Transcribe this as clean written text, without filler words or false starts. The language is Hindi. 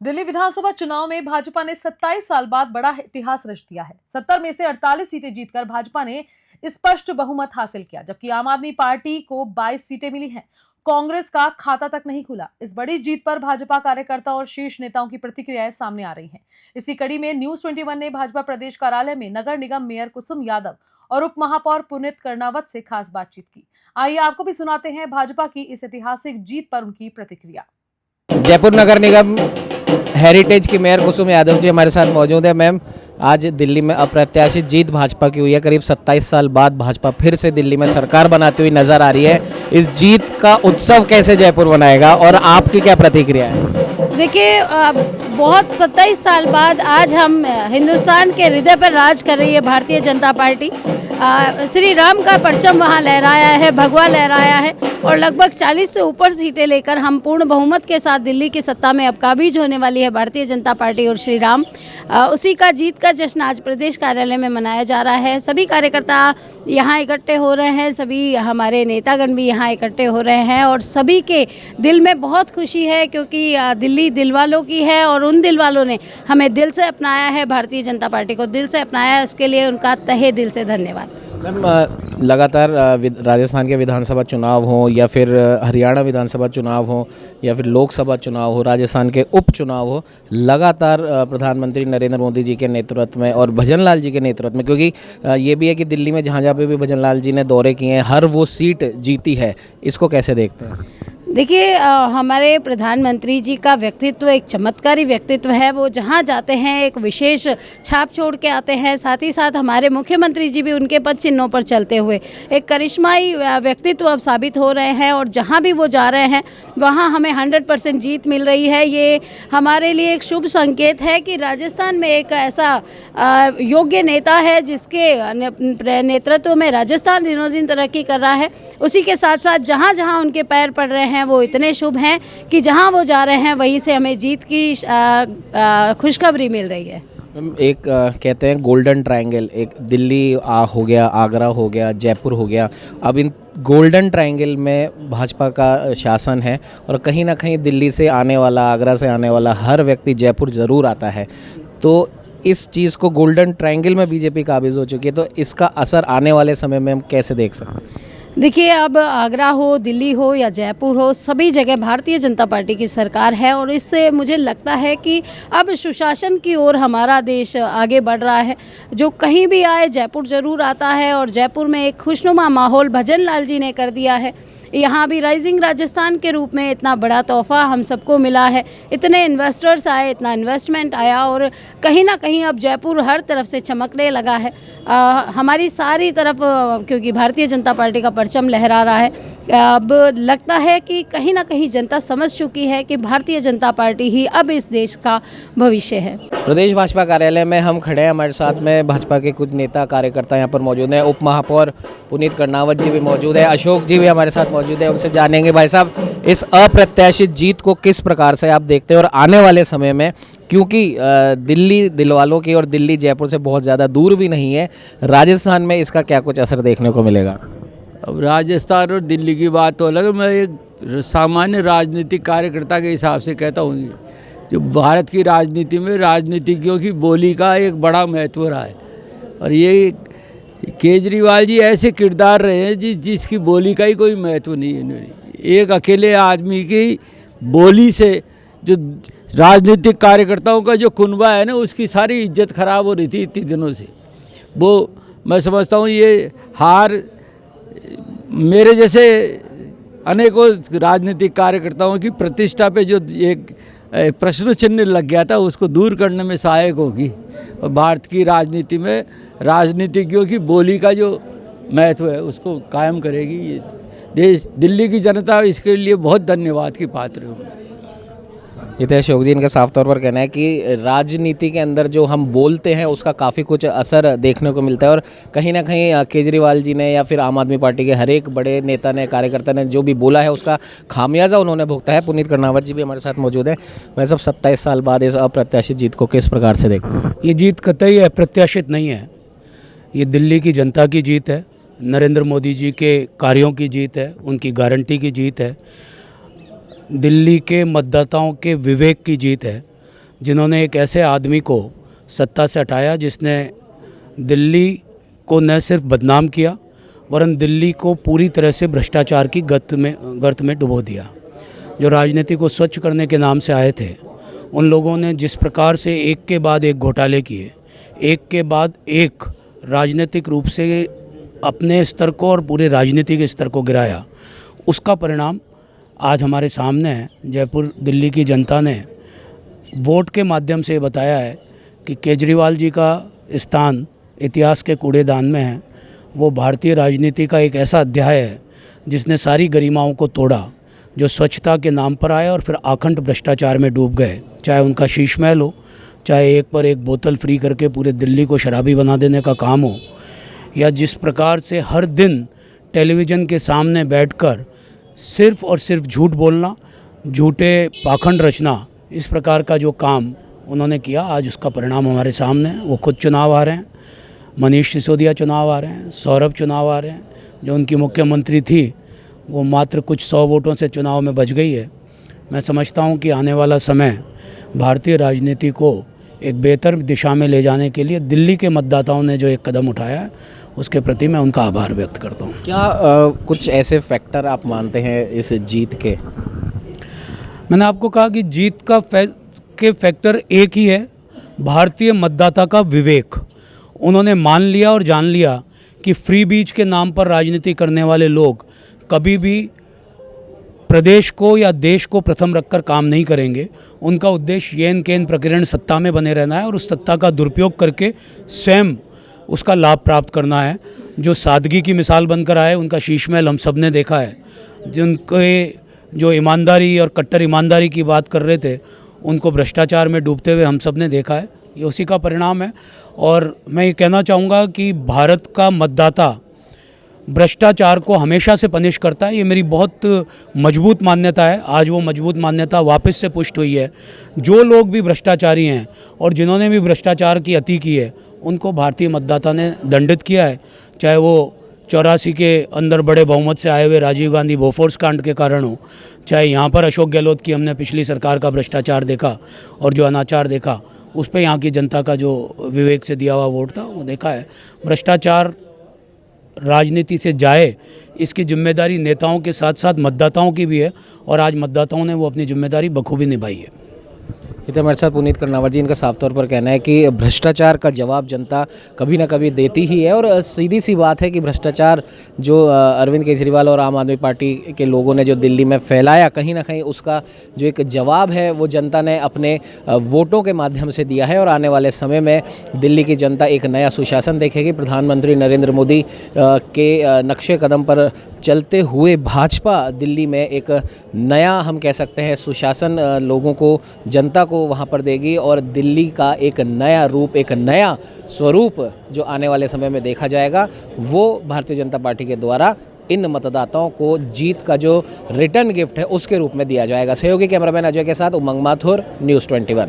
दिल्ली विधानसभा चुनाव में भाजपा ने 27 साल बाद बड़ा इतिहास रच दिया है। 70 में से 48 सीटें जीतकर भाजपा ने स्पष्ट बहुमत हासिल किया, जबकि आम आदमी पार्टी को 22 सीटें मिली हैं। कांग्रेस का खाता तक नहीं खुला। इस बड़ी जीत पर भाजपा कार्यकर्ता और शीर्ष नेताओं की प्रतिक्रियाएं सामने आ रही हैं। इसी कड़ी में न्यूज 21 ने भाजपा प्रदेश कार्यालय में नगर निगम मेयर कुसुम यादव और उप महापौर पुनीत कर्णावत से खास बातचीत की। आइए आपको भी सुनाते हैं भाजपा की इस ऐतिहासिक जीत पर उनकी प्रतिक्रिया। जयपुर नगर निगम हेरिटेज की मेयर कुसुम यादव जी हमारे साथ मौजूद है। मैम, आज दिल्ली में अप्रत्याशित जीत भाजपा की हुई है। करीब 27 साल बाद भाजपा फिर से दिल्ली में सरकार बनाती हुई नजर आ रही है। इस जीत का उत्सव कैसे जयपुर मनाएगा और आपकी क्या प्रतिक्रिया है? देखिए, बहुत 27 साल बाद आज हम हिंदुस्तान के हृदय पर राज कर रही है भारतीय जनता पार्टी। श्री राम का परचम वहाँ लहराया है, भगवा लहराया है और लगभग 40 से ऊपर सीटें लेकर हम पूर्ण बहुमत के साथ दिल्ली की सत्ता में अब काबिज होने वाली है भारतीय जनता पार्टी और श्री राम। उसी का जीत का जश्न आज प्रदेश कार्यालय में मनाया जा रहा है। सभी कार्यकर्ता यहाँ इकट्ठे हो रहे हैं, सभी हमारे नेतागण भी यहाँ इकट्ठे हो रहे हैं और सभी के दिल में बहुत खुशी है, क्योंकि दिल्ली दिल वालों की है और उन दिल वालों ने हमें दिल से अपनाया है, भारतीय जनता पार्टी को दिल से अपनाया है। उसके लिए उनका तहे दिल से धन्यवाद। मैम, लगातार राजस्थान के विधानसभा चुनाव हों या फिर हरियाणा विधानसभा चुनाव हो या फिर लोकसभा चुनाव हो, राजस्थान के उपचुनाव हो, लगातार प्रधानमंत्री नरेंद्र मोदी जी के नेतृत्व में और भजनलाल जी के नेतृत्व में, क्योंकि ये भी है कि दिल्ली में जहाँ जहाँ पे भी भजनलाल जी ने दौरे किए हैं हर वो सीट जीती है। इसको कैसे देखते हैं? देखिए, हमारे प्रधानमंत्री जी का व्यक्तित्व एक चमत्कारी व्यक्तित्व है। वो जहाँ जाते हैं एक विशेष छाप छोड़ के आते हैं। साथ ही साथ हमारे मुख्यमंत्री जी भी उनके पद चिन्हों पर चलते हुए एक करिश्माई व्यक्तित्व अब साबित हो रहे हैं और जहाँ भी वो जा रहे हैं वहाँ हमें 100% जीत मिल रही है। ये हमारे लिए एक शुभ संकेत है कि राजस्थान में एक ऐसा योग्य नेता है जिसके नेतृत्व में राजस्थान दिनों दिन तरक्की कर रहा है। उसी के साथ साथ जहाँ जहाँ उनके पैर पड़ रहे हैं वो इतने शुभ हैं कि जहां वो जा रहे हैं वहीं से हमें जीत की खुशखबरी मिल रही है। एक कहते हैं गोल्डन ट्रायंगल, एक दिल्ली हो गया, आगरा हो गया, जयपुर हो गया। अब इन गोल्डन ट्रायंगल में भाजपा का शासन है और कहीं ना कहीं दिल्ली से आने वाला, आगरा से आने वाला हर व्यक्ति जयपुर ज़रूर आता है। तो इस चीज़ को गोल्डन ट्रायंगल में बीजेपी काबिज हो चुकी है, तो इसका असर आने वाले समय में हम कैसे देख सकते हैं? देखिए, अब आगरा हो, दिल्ली हो या जयपुर हो, सभी जगह भारतीय जनता पार्टी की सरकार है और इससे मुझे लगता है कि अब सुशासन की ओर हमारा देश आगे बढ़ रहा है। जो कहीं भी आए जयपुर ज़रूर आता है और जयपुर में एक खुशनुमा माहौल भजनलाल जी ने कर दिया है। यहाँ भी राइजिंग राजस्थान के रूप में इतना बड़ा तोहफा हम सबको मिला है। इतने इन्वेस्टर्स आए, इतना इन्वेस्टमेंट आया और कहीं ना कहीं अब जयपुर हर तरफ से चमकने लगा है। हमारी सारी तरफ, क्योंकि भारतीय जनता पार्टी का परचम लहरा रहा है, अब लगता है कि कहीं ना कहीं जनता समझ चुकी है कि भारतीय जनता पार्टी ही अब इस देश का भविष्य है। प्रदेश भाजपा कार्यालय में हम खड़े हैं। हमारे साथ में भाजपा के कुछ नेता कार्यकर्ता यहाँ पर मौजूद हैं। उप महापौर पुनीत कर्णावत जी भी मौजूद है, अशोक जी भी हमारे साथ मौजूद है। उनसे जानेंगे, भाई साहब, इस अप्रत्याशित जीत को किस प्रकार से आप देखते हैं और आने वाले समय में, क्योंकि दिल्ली दिलवालों की और दिल्ली जयपुर से बहुत ज़्यादा दूर भी नहीं है, राजस्थान में इसका क्या कुछ असर देखने को मिलेगा? अब राजस्थान और दिल्ली की बात तो अलग, मैं एक सामान्य राजनीतिक कार्यकर्ता के हिसाब से कहता हूँ, जो भारत की राजनीति में राजनीतिज्ञों की बोली का एक बड़ा महत्व रहा है और ये केजरीवाल जी ऐसे किरदार रहे हैं जिसकी बोली का ही कोई महत्व नहीं है। इन्होंने एक अकेले आदमी की बोली से जो राजनीतिक कार्यकर्ताओं का जो कुनबा है ना, उसकी सारी इज्जत खराब हो रही थी इतने दिनों से। वो मैं समझता हूँ ये हार मेरे जैसे अनेकों राजनीतिक कार्यकर्ताओं की प्रतिष्ठा पे जो एक प्रश्न चिन्ह लग गया था, उसको दूर करने में सहायक होगी और भारत की राजनीति में राजनीतिज्ञों की बोली का जो महत्व है उसको कायम करेगी ये देश। दिल्ली की जनता इसके लिए बहुत धन्यवाद की पात्र होगी। ये तो अशोक जी, इनका साफ तौर पर कहना है कि राजनीति के अंदर जो हम बोलते हैं उसका काफ़ी कुछ असर देखने को मिलता है और कहीं ना कहीं केजरीवाल जी ने या फिर आम आदमी पार्टी के हर एक बड़े नेता ने, कार्यकर्ता ने जो भी बोला है उसका खामियाजा उन्होंने भुगता है। पुनीत कर्णावत जी भी हमारे साथ मौजूद हैं। वह सब 27 साल बाद इस अप्रत्याशित जीत को किस प्रकार से देखते हैं? ये जीत कतई अप्रत्याशित नहीं है। ये दिल्ली की जनता की जीत है, नरेंद्र मोदी जी के कार्यों की जीत है, उनकी गारंटी की जीत है, दिल्ली के मतदाताओं के विवेक की जीत है जिन्होंने एक ऐसे आदमी को सत्ता से हटाया जिसने दिल्ली को न सिर्फ बदनाम किया वरन दिल्ली को पूरी तरह से भ्रष्टाचार की गर्त में डुबो दिया। जो राजनीति को स्वच्छ करने के नाम से आए थे उन लोगों ने जिस प्रकार से एक के बाद एक घोटाले किए, एक के बाद एक राजनीतिक रूप से अपने स्तर को और पूरे राजनीति के स्तर को गिराया, उसका परिणाम आज हमारे सामने है। जयपुर दिल्ली की जनता ने वोट के माध्यम से बताया है कि केजरीवाल जी का स्थान इतिहास के कूड़ेदान में है। वो भारतीय राजनीति का एक ऐसा अध्याय है जिसने सारी गरिमाओं को तोड़ा, जो स्वच्छता के नाम पर आए और फिर आखंड भ्रष्टाचार में डूब गए। चाहे उनका शीश महल हो, चाहे एक पर एक बोतल फ्री करके पूरे दिल्ली को शराबी बना देने का काम हो, या जिस प्रकार से हर दिन टेलीविज़न के सामने बैठकर सिर्फ और सिर्फ झूठ बोलना, झूठे पाखंड रचना, इस प्रकार का जो काम उन्होंने किया, आज उसका परिणाम हमारे सामने है। वो खुद चुनाव आ रहे हैं, मनीष सिसोदिया चुनाव आ रहे हैं, सौरभ चुनाव आ रहे हैं। जो उनकी मुख्यमंत्री थी वो मात्र कुछ 100 वोटों से चुनाव में बच गई है। मैं समझता हूं कि आने वाला समय भारतीय राजनीति को एक बेहतर दिशा में ले जाने के लिए दिल्ली के मतदाताओं ने जो एक कदम उठाया है उसके प्रति मैं उनका आभार व्यक्त करता हूं। क्या कुछ ऐसे फैक्टर आप मानते हैं इस जीत के? मैंने आपको कहा कि जीत के फैक्टर एक ही है, भारतीय मतदाता का विवेक। उन्होंने मान लिया और जान लिया कि फ्री बीच के नाम पर राजनीति करने वाले लोग कभी भी प्रदेश को या देश को प्रथम रखकर काम नहीं करेंगे। उनका उद्देश्य येन केन प्रकरण सत्ता में बने रहना है और उस सत्ता का दुरुपयोग करके स्वयं उसका लाभ प्राप्त करना है। जो सादगी की मिसाल बनकर आए उनका शीश महल हम सब ने देखा है। जिनके जो ईमानदारी और कट्टर ईमानदारी की बात कर रहे थे उनको भ्रष्टाचार में डूबते हुए हम सब ने देखा है। ये उसी का परिणाम है। और मैं ये कहना चाहूँगा कि भारत का मतदाता भ्रष्टाचार को हमेशा से पनिश करता है। ये मेरी बहुत मजबूत मान्यता है। आज वो मजबूत मान्यता वापस से पुष्ट हुई है। जो लोग भी भ्रष्टाचारी हैं और जिन्होंने भी भ्रष्टाचार की अति की है उनको भारतीय मतदाता ने दंडित किया है। चाहे वो 84 के अंदर बड़े बहुमत से आए हुए राजीव गांधी बोफोर्स कांड के कारण हो, चाहे यहाँ पर अशोक गहलोत की हमने पिछली सरकार का भ्रष्टाचार देखा और जो अनाचार देखा, उस पर यहाँ की जनता का जो विवेक से दिया हुआ वोट था वो देखा है। भ्रष्टाचार राजनीति से जाए इसकी जिम्मेदारी नेताओं के साथ साथ मतदाताओं की भी है और आज मतदाताओं ने वो अपनी जिम्मेदारी बखूबी निभाई है। ये तो हमारे साथ पुनीत कर्नावत जी, इनका साफ तौर पर कहना है कि भ्रष्टाचार का जवाब जनता कभी ना कभी देती ही है। और सीधी सी बात है कि भ्रष्टाचार जो अरविंद केजरीवाल और आम आदमी पार्टी के लोगों ने जो दिल्ली में फैलाया, कहीं ना कहीं उसका जो एक जवाब है वो जनता ने अपने वोटों के माध्यम से दिया है। और आने वाले समय में दिल्ली की जनता एक नया सुशासन देखेगी। प्रधानमंत्री नरेंद्र मोदी के नक्शे कदम पर चलते हुए भाजपा दिल्ली में एक नया, हम कह सकते हैं, सुशासन लोगों को, जनता को वहाँ पर देगी। और दिल्ली का एक नया रूप, एक नया स्वरूप जो आने वाले समय में देखा जाएगा वो भारतीय जनता पार्टी के द्वारा इन मतदाताओं को जीत का जो रिटर्न गिफ्ट है उसके रूप में दिया जाएगा। सहयोगी कैमरामैन अजय के साथ उमंग माथुर, न्यूज़ 21।